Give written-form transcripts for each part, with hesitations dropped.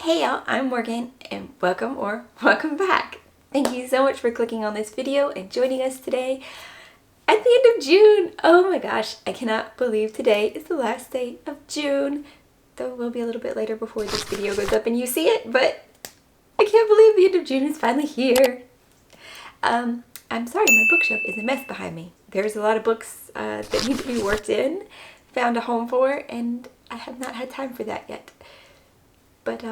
Hey y'all, I'm Morgan and welcome back. Thank you so much for clicking on this video and joining us today at the end of June. Oh my gosh, I cannot believe today is the last day of June. Though it will be a little bit later before this video goes up and you see it, but I can't believe the end of June is finally here. I'm sorry, my bookshelf is a mess behind me. There's a lot of books that need to be worked in, found a home for, and I have not had time for that yet. But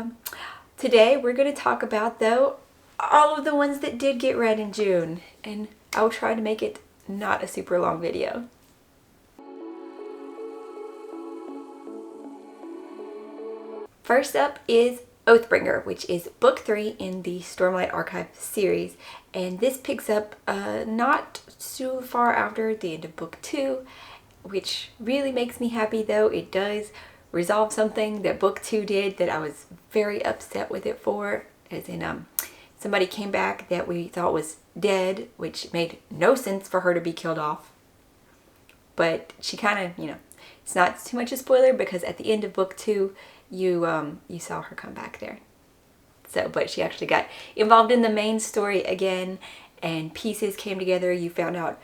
today we're going to talk about, though, all of the ones that did get read in June. And I'll try to make it not a super long video. First up is Oathbringer, which is book 3 in the Stormlight Archive series. And this picks up not too far after the end of book 2, which really makes me happy, though. It does resolve something that book 2 did that I was very upset with it for, as in somebody came back that we thought was dead, which made no sense for her to be killed off. But she kind of, it's not too much a spoiler because at the end of book 2 you saw her come back there. So, but she actually got involved in the main story again and pieces came together. You found out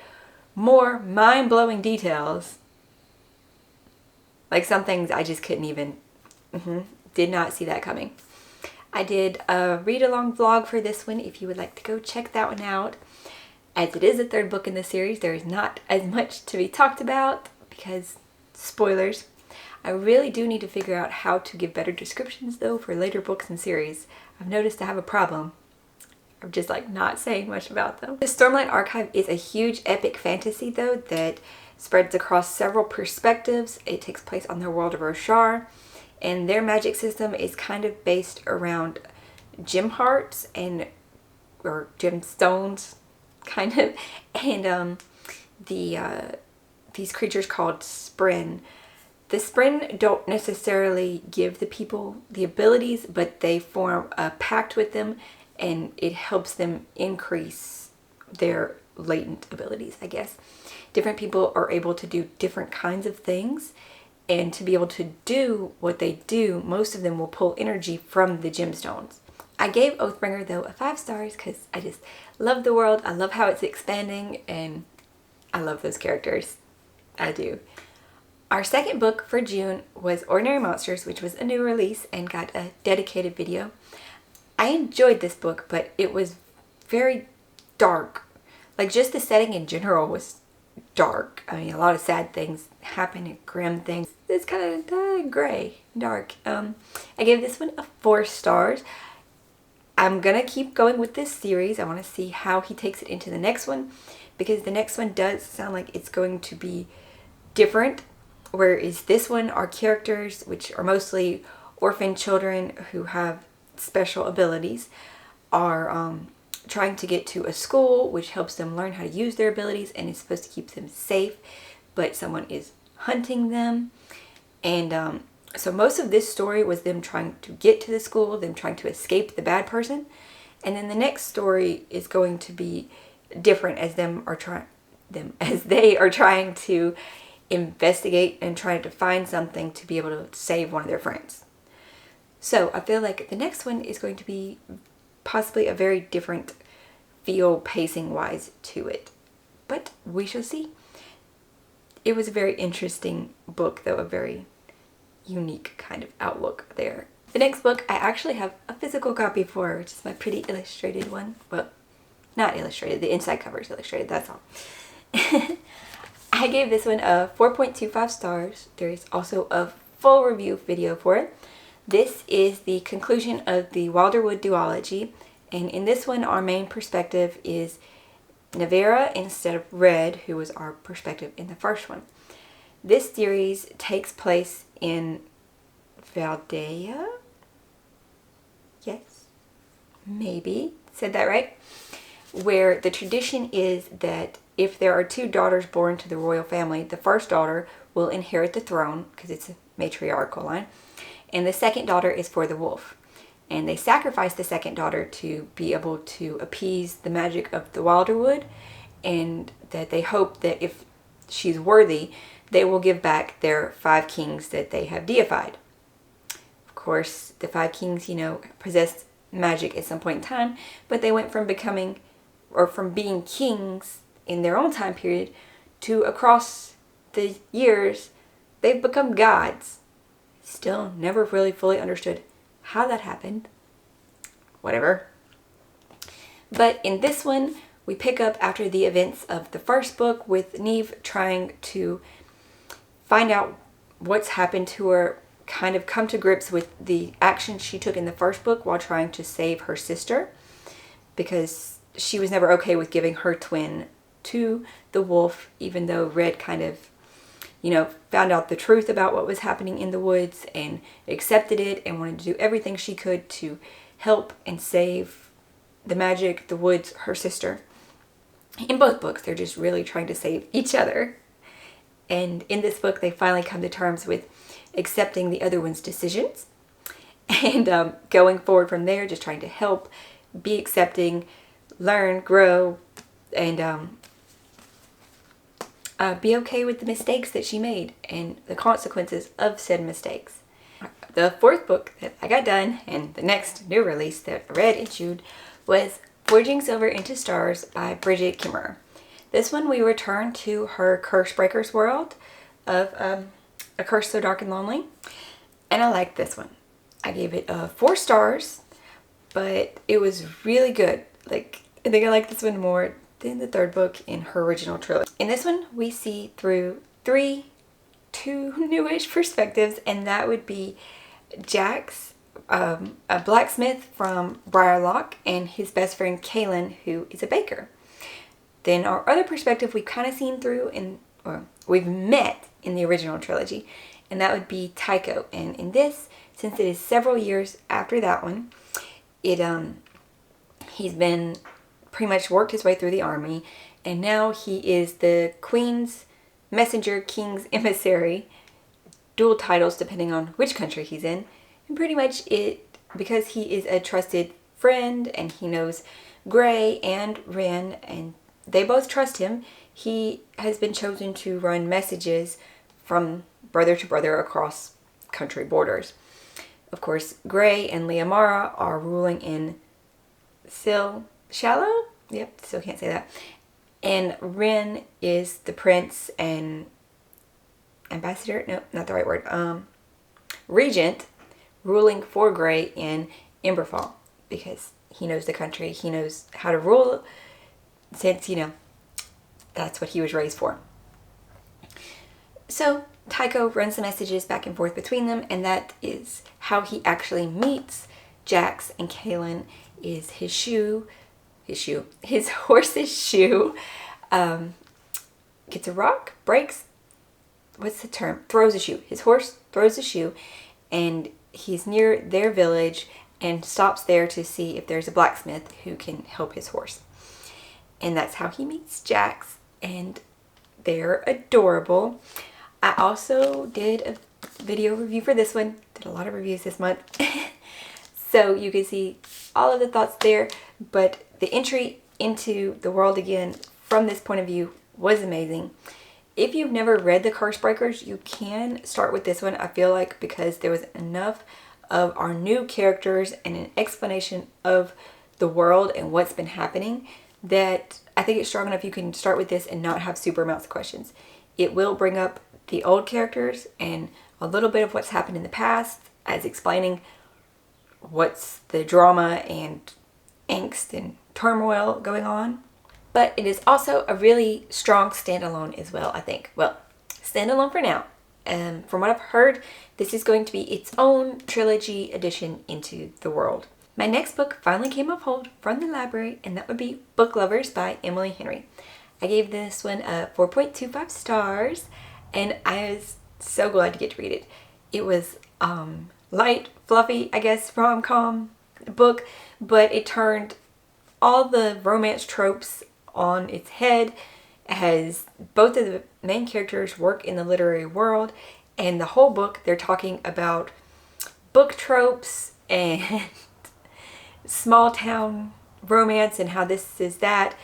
more mind-blowing details. Like some things I just couldn't even, did not see that coming. I did a read-along vlog for this one if you would like to go check that one out. As it is the third book in the series, there is not as much to be talked about because spoilers. I really do need to figure out how to give better descriptions though for later books and series. I've noticed I have a problem of just like not saying much about them. The Stormlight Archive is a huge epic fantasy though that spreads across several perspectives. It takes place on the world of Roshar, and their magic system is kind of based around gem hearts or gemstones, kind of, and these creatures called Spren. The Spren don't necessarily give the people the abilities, but they form a pact with them, and it helps them increase their latent abilities, I guess. Different people are able to do different kinds of things, and to be able to do what they do, most of them will pull energy from the gemstones. I gave Oathbringer though a 5 stars because I just love the world. I love how it's expanding and I love those characters. I do. Our second book for June was Ordinary Monsters, which was a new release and got a dedicated video. I enjoyed this book, but it was very dark. Like just the setting in general was dark. I mean, a lot of sad things happen and grim things. It's kind of gray, dark. I gave this one a 4 stars. I'm gonna keep going with this series. I want to see how he takes it into the next one because the next one does sound like it's going to be different. Whereas this one, our characters, which are mostly orphan children who have special abilities, are trying to get to a school which helps them learn how to use their abilities and is supposed to keep them safe, but someone is hunting them. And so most of this story was them trying to get to the school, them trying to escape the bad person. And then the next story is going to be different as they are trying to investigate and trying to find something to be able to save one of their friends. So I feel like the next one is going to be possibly a very different feel pacing wise to it, but we shall see. It was a very interesting book though, a very unique kind of outlook there. The next book I actually have a physical copy for, which is my pretty illustrated one. Well, not illustrated, the inside cover is illustrated, that's all. I gave this one a 4.25 stars. There is also a full review video for it. This is the conclusion of the Wilderwood duology, and in this one our main perspective is Nevera instead of Red, who was our perspective in the first one. This series takes place in Valdea? Yes, maybe, said that right? Where the tradition is that if there are 2 daughters born to the royal family, the first daughter will inherit the throne because it's a matriarchal line, and the second daughter is for the wolf. And they sacrifice the second daughter to be able to appease the magic of the Wilderwood, and that they hope that if she's worthy, they will give back their 5 kings that they have deified. Of course, the five kings, possessed magic at some point in time, but they went from being kings in their own time period to across the years, they've become gods. Still never really fully understood how that happened. Whatever. But in this one, we pick up after the events of the first book with Neve trying to find out what's happened to her, kind of come to grips with the actions she took in the first book while trying to save her sister, because she was never okay with giving her twin to the wolf, even though Red kind of, found out the truth about what was happening in the woods and accepted it and wanted to do everything she could to help and save the magic, the woods, her sister. In both books, they're just really trying to save each other. And in this book, they finally come to terms with accepting the other one's decisions and going forward from there, just trying to help, be accepting, learn, grow, and be okay with the mistakes that she made and the consequences of said mistakes. The fourth book that I got done, and the next new release that I read and chewed, was Forging Silver into Stars by Bridget Kimmerer. This one we return to her Cursebreakers world of A Curse So Dark and Lonely, and I liked this one. I gave it 4 stars, but it was really good. I think I like this one more than the third book in her original trilogy. In this one, we see through two newish perspectives, and that would be Jax, a blacksmith from Briarlock, and his best friend Kaylin, who is a baker. Then our other perspective we've kind of seen through we've met in the original trilogy, and that would be Tycho. And in this, since it is several years after that one, he's been pretty much worked his way through the army, and now he is the Queen's messenger, King's emissary, dual titles depending on which country he's in. And pretty much because he is a trusted friend and he knows Gray and Ren, and they both trust him, he has been chosen to run messages from brother to brother across country borders. Of course, Gray and Liamara are ruling in Shallow? Yep, still can't say that. And Ren is the prince and ambassador? No, not the right word. Regent, ruling for Gray in Emberfall, because he knows the country, he knows how to rule, since, that's what he was raised for. So Tycho runs the messages back and forth between them, and that is how he actually meets Jax, and Kaylin is his horse's shoe, gets a rock, breaks, what's the term? Throws a shoe. His horse throws a shoe, and he's near their village and stops there to see if there's a blacksmith who can help his horse. And that's how he meets Jax, and they're adorable. I also did a video review for this one. Did a lot of reviews this month. So you can see all of the thoughts there, but the entry into the world again from this point of view was amazing. If you've never read the Cursebreakers, you can start with this one, I feel like, because there was enough of our new characters and an explanation of the world and what's been happening that I think it's strong enough you can start with this and not have super amounts of questions. It will bring up the old characters and a little bit of what's happened in the past as explaining what's the drama and angst and turmoil going on. But it is also a really strong standalone as well, I think. Well, standalone for now. From what I've heard, this is going to be its own trilogy addition into the world. My next book finally came off hold from the library, and that would be Book Lovers by Emily Henry. I gave this one a 4.25 stars, and I was so glad to get to read it. It was light, fluffy, I guess, rom-com book, but it turned all the romance tropes on its head. It has both of the main characters work in the literary world, and the whole book they're talking about book tropes and small town romance and how this is that.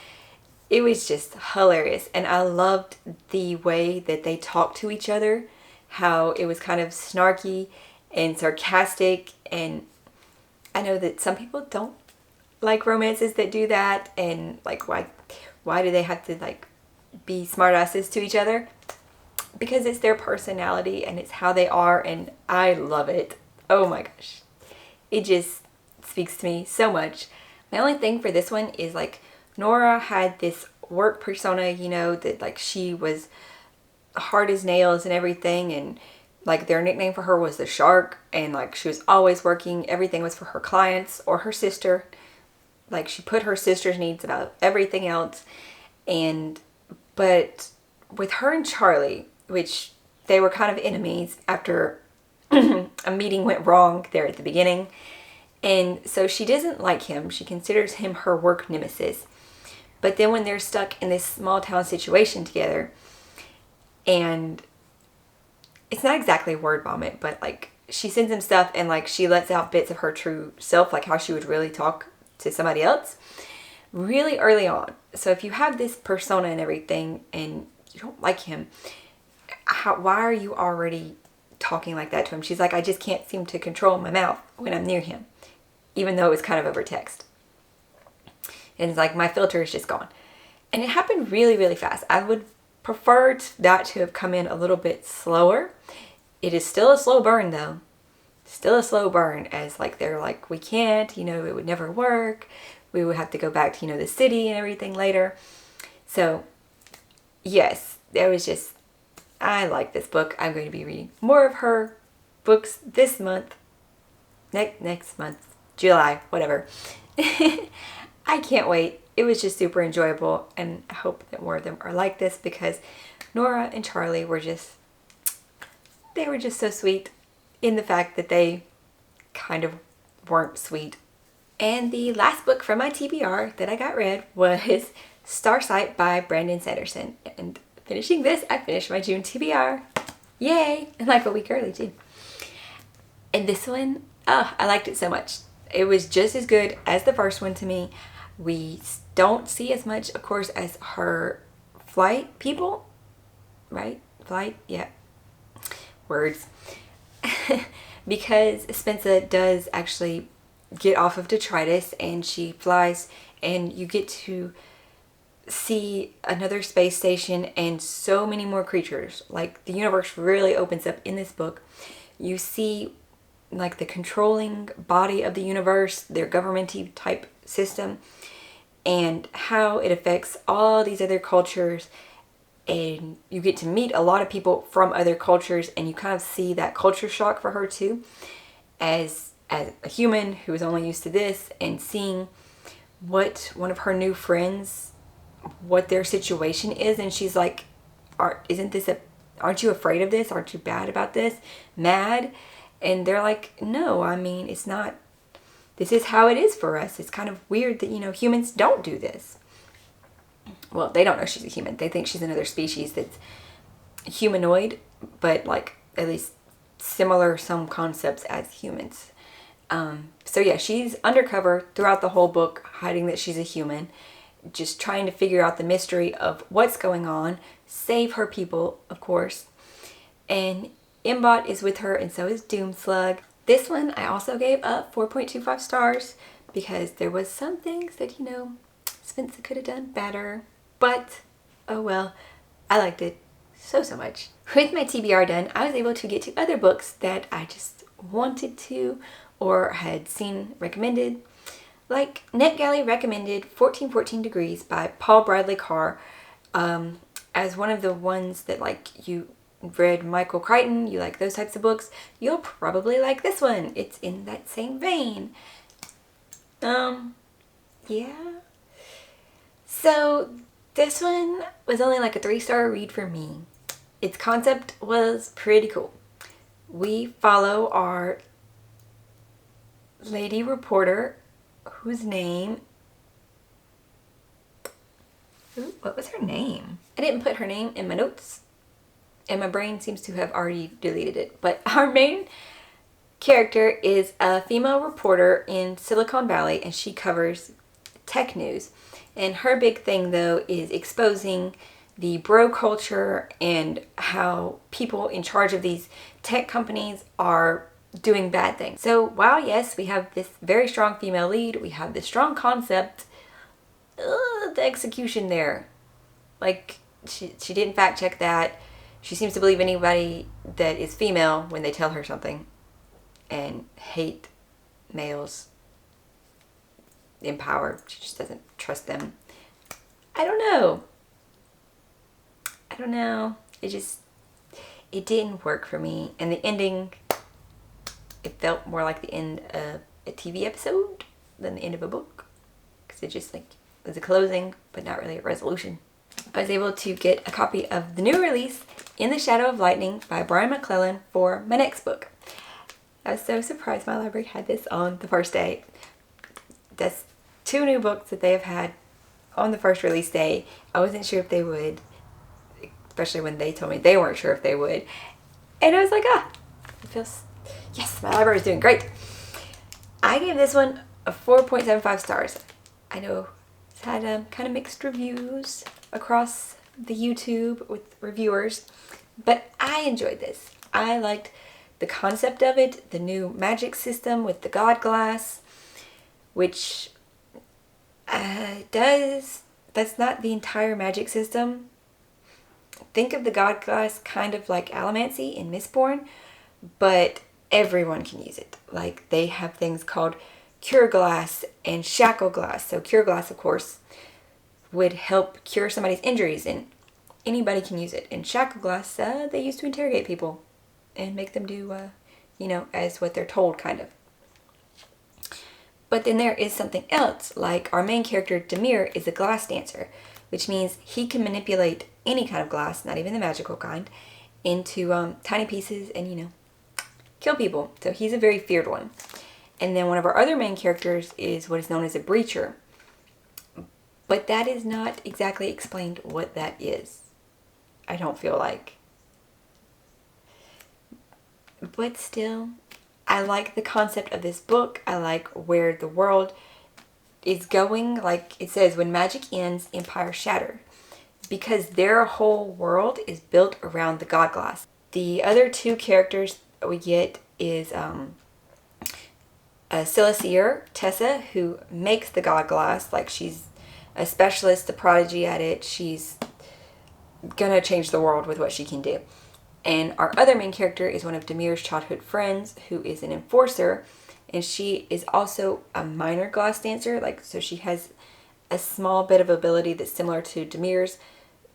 It was just hilarious, and I loved the way that they talked to each other, how it was kind of snarky and sarcastic. And I know that some people don't like romances that do that, and like why do they have to like be smartasses to each other? Because it's their personality and it's how they are, and I love it. Oh my gosh. It just speaks to me so much. My only thing for this one is like Nora had this work persona, you know, that like she was hard as nails and everything, and like their nickname for her was the Shark, and like she was always working. Everything was for her clients or her sister. Like she put her sister's needs above everything else. But with her and Charlie, which they were kind of enemies after a meeting went wrong there at the beginning. And so she doesn't like him. She considers him her work nemesis. But then when they're stuck in this small town situation together, and it's not exactly word vomit, but like she sends him stuff and like she lets out bits of her true self, like how she would really talk to somebody else really early on. So if you have this persona and everything and you don't like him, why are you already talking like that to him? She's like, I just can't seem to control my mouth when I'm near him, even though it was kind of over text. And it's like, my filter is just gone. And it happened really, really fast. I would prefer that to have come in a little bit slower. It is still a slow burn though. Still a slow burn, as like they're like, we can't, you know, it would never work. We would have to go back to, you know, the city and everything later. So yes, there was just, I like this book. I'm going to be reading more of her books this month. Next month, July, whatever. I can't wait. It was just super enjoyable, and I hope that more of them are like this, because Nora and Charlie were just so sweet in the fact that they kind of weren't sweet. And the last book from my TBR that I got read was Starsight by Brandon Sanderson. And finishing this, I finished my June TBR. Yay! And like a week early too. And this one, I liked it so much. It was just as good as the first one to me. We don't see as much, of course, as her flight people, right? Flight, yeah. Words. Because Spencer does actually get off of detritus and she flies, and you get to see another space station and so many more creatures. Like, the universe really opens up in this book. You see like the controlling body of the universe, their government-y type system, and how it affects all these other cultures. And you get to meet a lot of people from other cultures, and you kind of see that culture shock for her too, as a human who is only used to this, and seeing what one of her new friends, what their situation is. And she's like, aren't you afraid of this? Aren't you bad about this? Mad? And they're like, no, I mean, it's not, this is how it is for us. It's kind of weird that, you know, humans don't do this. Well, they don't know she's a human. They think she's another species that's humanoid, but like at least similar some concepts as humans. So yeah, she's undercover throughout the whole book, hiding that she's a human, just trying to figure out the mystery of what's going on, save her people, of course. And Mbot is with her, and so is Doomslug. This one I also gave up 4.25 stars because there was some things that, you know, Spencer could have done better. But, oh well, I liked it so much. With my TBR done, I was able to get to other books that I just wanted to or had seen recommended. Like NetGalley recommended 1414 Degrees by Paul Bradley Carr as one of the ones that, like, you read Michael Crichton, you like those types of books, you'll probably like this one. It's in that same vein. Yeah. So this one was only like a 3-star read for me. Its concept was pretty cool. We follow our lady reporter whose name, what was her name? I didn't put her name in my notes, and my brain seems to have already deleted it. But our main character is a female reporter in Silicon Valley, and she covers tech news. And her big thing, though, is exposing the bro culture and how people in charge of these tech companies are doing bad things. So while yes, we have this very strong female lead, we have this strong concept, the execution there, like she didn't fact check that. She seems to believe anybody that is female when they tell her something, and hate males in power. She just doesn't trust them. I don't know. It didn't work for me. And the ending, it felt more like the end of a TV episode than the end of a book. Because it just like was a closing, but not really a resolution. I was able to get a copy of the new release, In the Shadow of Lightning by Brian McClellan, for my next book. I was so surprised my library had this on the first day. That's 2 new books that they have had on the first release day. I wasn't sure if they would, especially when they told me they weren't sure if they would. And I was like, it feels, yes, my library is doing great. I gave this one a 4.75 stars. I know it's had kind of mixed reviews across the YouTube with reviewers, but I enjoyed this. I liked the concept of it, the new magic system with the god glass, which that's not the entire magic system. Think of the god glass kind of like Allomancy in Mistborn, but everyone can use it. Like they have things called cure glass and shackle glass. So cure glass, of course, would help cure somebody's injuries, and anybody can use it. And shackle glass, they use to interrogate people and make them do, as what they're told, kind of. But then there is something else, like our main character, Demir, is a glass dancer, which means he can manipulate any kind of glass, not even the magical kind, into tiny pieces and, kill people. So he's a very feared one. And then one of our other main characters is what is known as a breacher. But that is not exactly explained what that is. I don't feel like. But still, I like the concept of this book. I like where the world is going. Like it says, when magic ends, empires shatter. Because their whole world is built around the god glass. The other 2 characters that we get is a Silesier, Tessa, who makes the god glass. Like she's a specialist, a prodigy at it. She's gonna change the world with what she can do. And our other main character is one of Demir's childhood friends, who is an enforcer, and she is also a minor glass dancer. Like, so she has a small bit of ability that's similar to Demir's,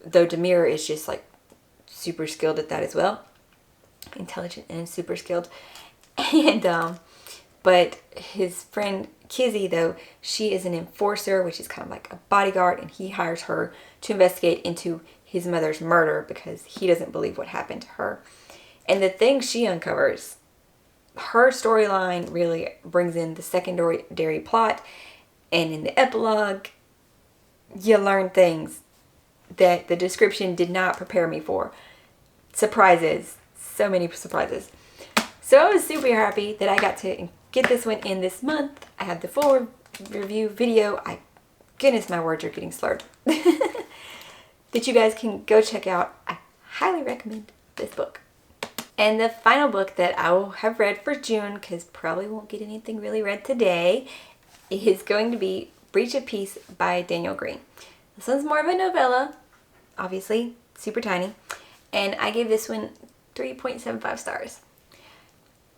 though Demir is just like super skilled at that as well, intelligent and super skilled. And but his friend Kizzy, though, she is an enforcer, which is kind of like a bodyguard, and he hires her to investigate into his mother's murder because he doesn't believe what happened to her. And the thing she uncovers, her storyline really brings in the secondary plot, and in the epilogue, you learn things that the description did not prepare me for. Surprises. So many surprises. So I was super happy that I got to get this one in this month. I have the full review video. Goodness, my words are getting slurred. That you guys can go check out. I highly recommend this book. And the final book that I will have read for June, because probably won't get anything really read today, is going to be Breach of Peace by Daniel Green. This one's more of a novella, obviously, super tiny. And I gave this one 3.75 stars.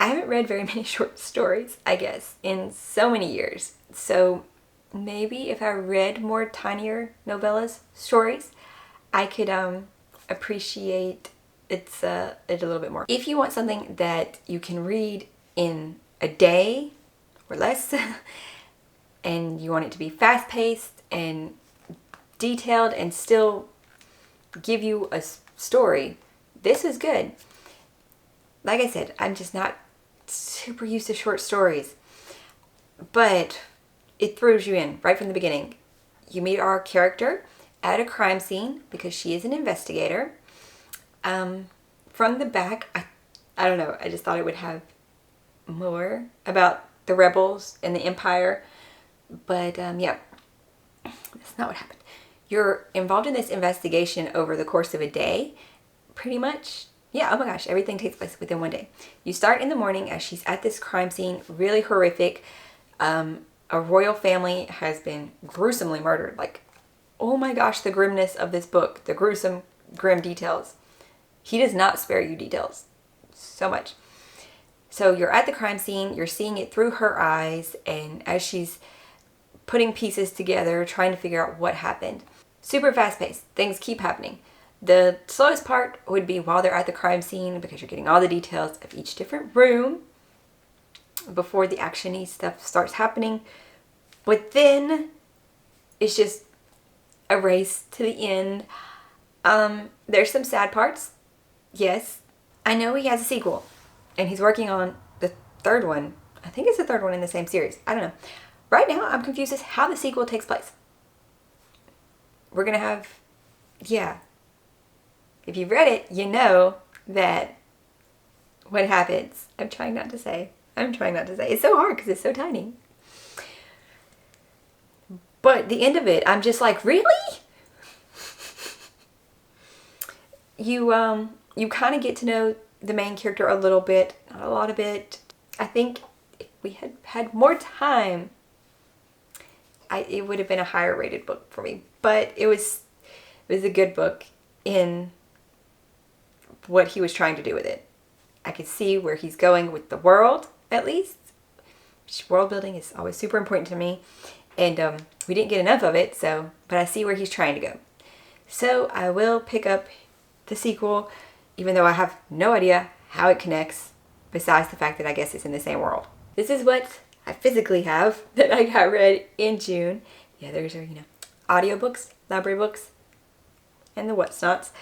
I haven't read very many short stories, I guess, in so many years. So maybe if I read more tinier novellas, stories, I could appreciate it a little bit more. If you want something that you can read in a day or less, and you want it to be fast-paced and detailed and still give you a story, this is good. Like I said, I'm just not super used to short stories, but it throws you in right from the beginning. You meet our character at a crime scene because she is an investigator. From the back, I don't know, I just thought it would have more about the rebels and the Empire, but yeah, that's not what happened. You're involved in this investigation over the course of a day, pretty much. Yeah, oh my gosh, everything takes place within one day. You start in the morning as she's at this crime scene, really horrific. A royal family has been gruesomely murdered. Like, oh my gosh, the grimness of this book, the gruesome, grim details. He does not spare you details so much. So you're at the crime scene, you're seeing it through her eyes, and as she's putting pieces together, trying to figure out what happened. Super fast paced, things keep happening. The slowest part would be while they're at the crime scene, because you're getting all the details of each different room before the action-y stuff starts happening. But then it's just a race to the end. There's some sad parts. Yes, I know he has a sequel, and he's working on the third one. I think it's the third one in the same series. I don't know. Right now, I'm confused as how the sequel takes place. We're gonna have, yeah. If you've read it, you know that what happens. I'm trying not to say. It's so hard because it's so tiny. But the end of it, I'm just like, really? You kind of get to know the main character a little bit, not a lot of it. I think if we had had more time, it would have been a higher rated book for me. But it was a good book in what he was trying to do with it. I could see where he's going with the world, at least. World building is always super important to me. And we didn't get enough of it, but I see where he's trying to go. So I will pick up the sequel, even though I have no idea how it connects, besides the fact that I guess it's in the same world. This is what I physically have that I got read in June. Yeah, there's our, audiobooks, library books, and the what's nots.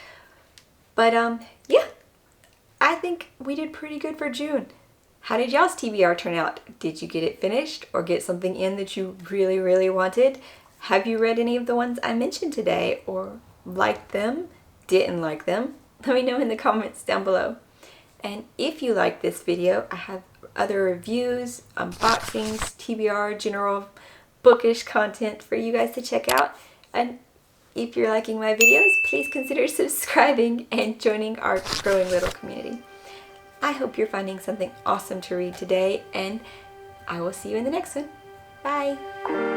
But yeah, I think we did pretty good for June. How did y'all's TBR turn out? Did you get it finished or get something in that you really, really wanted? Have you read any of the ones I mentioned today or liked them, didn't like them? Let me know in the comments down below. And if you like this video, I have other reviews, unboxings, TBR, general bookish content for you guys to check out. And if you're liking my videos, please consider subscribing and joining our growing little community. I hope you're finding something awesome to read today, and I will see you in the next one. Bye!